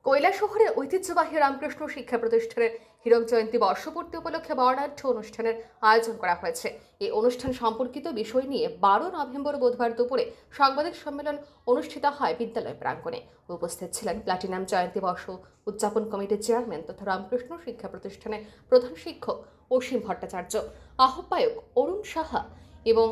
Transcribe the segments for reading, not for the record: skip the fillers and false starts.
কৈলাসহরে ঐতিহ্যবাহী রামকৃষ্ণ শিক্ষা প্রতিষ্ঠানের হীরক জয়ন্তী বর্ষপূর্তি উপলক্ষে বর্ণাঢ্য অনুষ্ঠানের আয়োজন করা হয়েছে। এই অনুষ্ঠান সম্পর্কিত বিষয় নিয়ে 12 নভেম্বর বুধবার দুপুরে সাংবাদিক সম্মেলন অনুষ্ঠিত হয় বিদ্যালয় প্রাঙ্গণে। উপস্থিত ছিলেন প্লাটিনাম জয়ন্তী বর্ষ উদযাপন কমিটির চেয়ারম্যান তথা রামকৃষ্ণ শিক্ষা প্রতিষ্ঠানের প্রধান শিক্ষক অসীম ভট্টাচার্য, আহ্বায়ক অরুণ সাহা এবং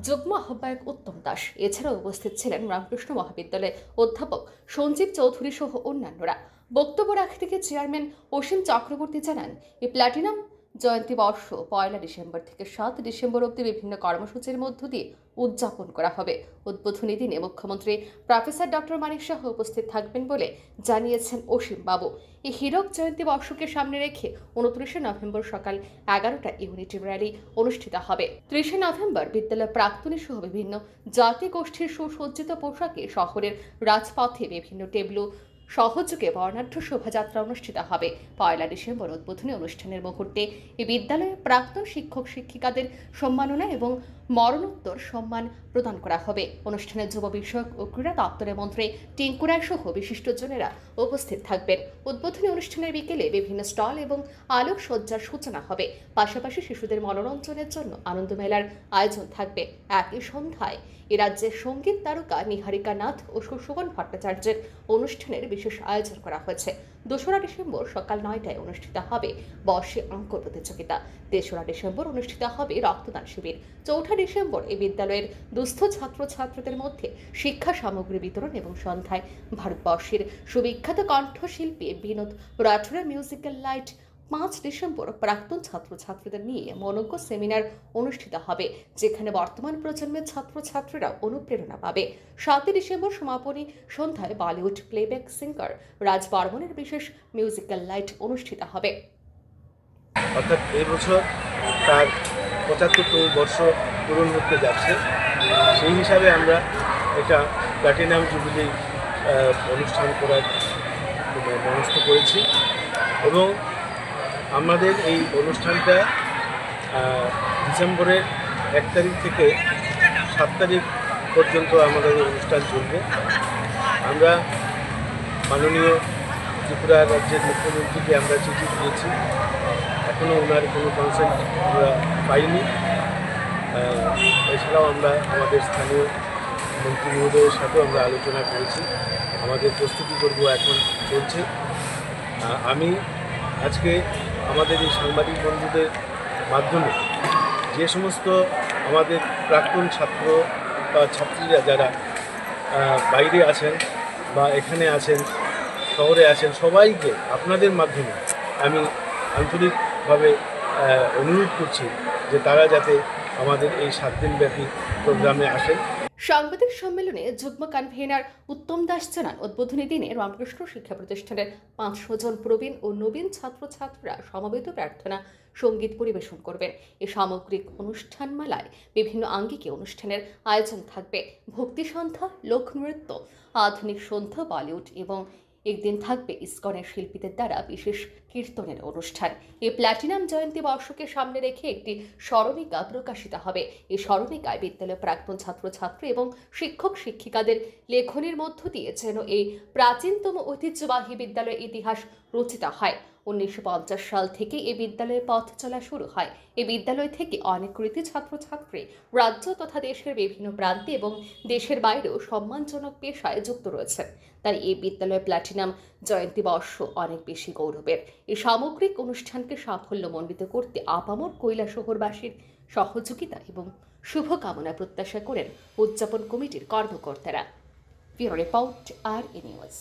যুগ্ম আহ্বায়ক উত্তম দাস। এছাড়াও উপস্থিত ছিলেন রামকৃষ্ণ মহাবিদ্যালয়ের অধ্যাপক সঞ্জীব চৌধুরী সহ অন্যান্যরা। বক্তব্য রাখতে গিয়ে চেয়ারম্যান অসীম চক্রবর্তী জানান, এই প্লাটিনাম জয়ন্তী বর্ষ 1 ডিসেম্বর থেকে 7 ডিসেম্বর অবধি বিভিন্ন কর্মসূচির মধ্য দিয়ে উদযাপন করা হবে। উদ্বোধনী দিনে মুখ্যমন্ত্রী প্রফেসর ডক্টর মানিক সাহ উপস্থিত থাকবেন বলে জানিয়েছেন অসীম বাবু। এই হীরক জয়ন্তী বর্ষকে সামনে রেখে 29 নভেম্বর সকাল 11টায় ইউনিটি র্যালি অনুষ্ঠিত হবে। 30 নভেম্বর বিদ্যালয় প্রাক্তনী সহ বিভিন্ন জাতি গোষ্ঠীর সুসজ্জিত পোশাকে শহরের রাজপথে বিভিন্ন টেবলু সহযোগে বর্ণাঢ্য শোভাযাত্রা অনুষ্ঠিত হবে। 1 ডিসেম্বর উদ্বোধনী অনুষ্ঠানের মুহূর্তে এই বিদ্যালয়ে প্রাক্তন শিক্ষক শিক্ষিকাদের সম্মাননা এবং মরণোত্তর সম্মান প্রদান করা হবে। অনুষ্ঠানে যুব বিষয়ক ও ক্রীড়া দপ্তরের মন্ত্রী টিঙ্কু রায় সহ বিশিষ্টজনেরা উপস্থিত থাকবেন। উদ্বোধনী অনুষ্ঠানের বিকেলে বিভিন্ন স্টল এবং আলোকসজ্জার সূচনা হবে। পাশাপাশি শিশুদের মনোরঞ্জনের জন্য আনন্দমেলার আয়োজন থাকবে। একই সন্ধ্যায় এ রাজ্যের সঙ্গীত তারকা নিহারিকা নাথ ও সুশোভন ভট্টাচার্যের অনুষ্ঠানের বিশেষ আয়োজন করা হয়েছে। 2রা ডিসেম্বর সকাল 9টায় অনুষ্ঠিত হবে বর্ষে অঙ্ক প্রতিযোগিতা। 3রা ডিসেম্বর অনুষ্ঠিত হবে রক্তদান শিবির। 4ঠা ডিসেম্বর এই বিদ্যালয়ের দুস্থ ছাত্রছাত্রীদের মধ্যে শিক্ষা সামগ্রী বিতরণ এবং সন্ধ্যায় ভারতবর্ষের সুবিখ্যাত কণ্ঠশিল্পী বিনোদ রাঠোরের মিউজিক্যাল লাইট। 5 ডিসেম্বর প্রাক্তন ছাত্রছাত্রীদের নিয়ে মনোজ্ঞ সেমিনার অনুষ্ঠিত হবে, যেখানে বর্তমান প্রজন্মের ছাত্রছাত্রীরা অনুপ্রেরণা পাবে। 7 ডিসেম্বর সমাপনী সন্ধ্যায় বলিউড প্লেব্যাক সিঙ্গার রাজ বর্মনের বিশেষ মিউজিক্যাল লাইট অনুষ্ঠিত হবে। অর্থাৎ এই বছর তার 75তম বর্ষ পূরণ হতে যাচ্ছে। সেই হিসাবে আমরা এটা প্ল্যাটিনাম জুবিলি অনুষ্ঠান করার মনস্থ করেছি এবং আমাদের এই অনুষ্ঠানটা ডিসেম্বরের 1 তারিখ থেকে 7 তারিখ পর্যন্ত আমাদের এই অনুষ্ঠান চলবে। আমরা মাননীয় ত্রিপুরা রাজ্যের মুখ্যমন্ত্রীকে আমরা চিঠি দিয়েছি, এখনও ওনার কোনো কনসেন্ট আমরা পাইনি। এছাড়াও আমরা আমাদের স্থানীয় মন্ত্রী মহোদয়ের সাথেও আমরা আলোচনা করেছি। আমাদের প্রস্তুতি পর্ব এখন চলছে। আমি আজকে আমাদের এই সাংবাদিক বন্ধুদের মাধ্যমে যে সমস্ত আমাদের প্রাক্তন ছাত্র বা ছাত্রীরা যারা বাইরে আছেন বা এখানে আছেন, শহরে আছেন, সবাইকে আপনাদের মাধ্যমে আমি আন্তরিকভাবে অনুরোধ করছি যে তারা যাতে আমাদের এই 7 দিনব্যাপী প্রোগ্রামে আসেন। সাংবাদিক সম্মেলনে যুগ্ম কনভেনার উত্তম দাস জানান, উদ্বোধনী দিনে রামকৃষ্ণ শিক্ষা প্রতিষ্ঠানের 500 জন প্রবীণ ও নবীন ছাত্রছাত্রীরা সমবেত প্রার্থনা সঙ্গীত পরিবেশন করবেন। এই সামগ্রিক অনুষ্ঠানমালায় বিভিন্ন আঙ্গিকে অনুষ্ঠানের আয়োজন থাকবে। ভক্তি সন্ধ্যা, লোকনৃত্য, আধুনিক সন্ধ্যা, বলিউড এবং একদিন থাকবে ইসকনের শিল্পীদের দ্বারা বিশেষ কীর্তনের অনুষ্ঠান। এই প্ল্যাটিনাম জয়ন্তী বর্ষকে সামনে রেখে একটি স্মরণিকা প্রকাশিত হবে। এই স্মরণিকায় বিদ্যালয়ের প্রাক্তন ছাত্রছাত্রী এবং শিক্ষক শিক্ষিকাদের লেখনীর মধ্য দিয়ে যেন এই প্রাচীনতম ঐতিহ্যবাহী বিদ্যালয়ের ইতিহাস রচিত হয়। 1950 সাল থেকে এই বিদ্যালয়ে পথ চলা শুরু হয়। এই বিদ্যালয় থেকে অনেক কৃতি ছাত্রছাত্রী রাজ্য তথা দেশের বিভিন্ন প্রান্তে এবং দেশের বাইরেও সম্মানজনক পেশায় যুক্ত রয়েছেন। তাই এই বিদ্যালয় প্ল্যাটিনাম জয়ন্তী বর্ষ অনেক বেশি গৌরবের। এই সামগ্রিক অনুষ্ঠানকে সাফল্যমণ্ডিত করতে আপামর কৈলাসহরবাসীর সহযোগিতা এবং শুভকামনা প্রত্যাশা করেন উদযাপন কমিটির কর্মকর্তারা। ব্যুরো রিপোর্ট, আর নিউজ।